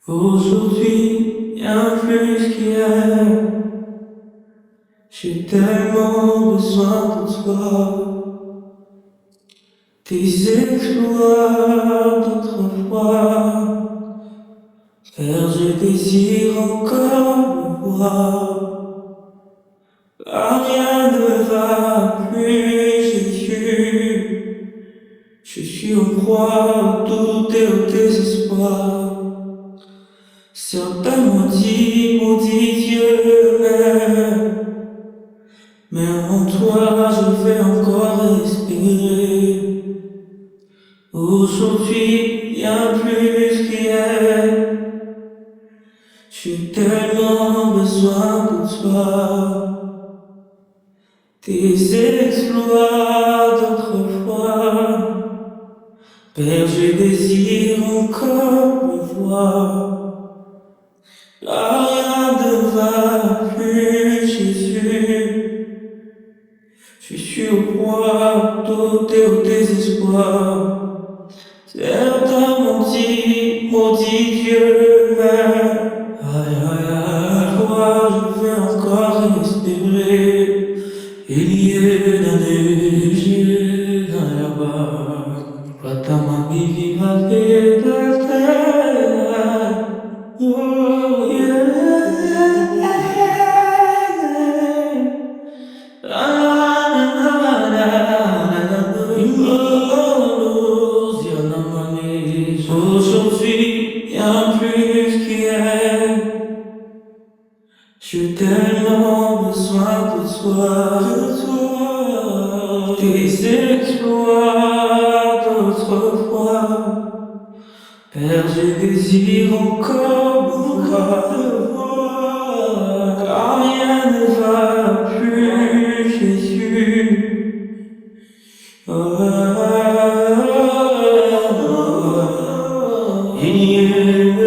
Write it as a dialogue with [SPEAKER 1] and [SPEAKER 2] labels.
[SPEAKER 1] Aujourd'hui, bien plus qu'hier, j'ai tellement besoin de toi. Tes exploits d'autrefois, car je désire encore me voir. Rien ne va plus, Jésus. Je suis au proie, au doute et au désespoir. Certains maudit Dieu, mais en toi je vais encore respirer. Aujourd'hui, bien plus qu'hier, j'ai tellement besoin de toi. Tes exploits d'autrefois, Père, je désire encore me voir. Rien ne va plus, Jésus. Je suis au point, tout est au désespoir. Certains maudit Dieu, mais toi je vais encore respirer. Il y a la neige là-bas, Fatama viva la terre. Oh yeah. Aujourd'hui, bien plus qu'hier, j'ai tellement besoin de toi. Tes exploits d'autrefois, Père, je désire encore me voir. Car rien ne va plus, Jésus. Il y a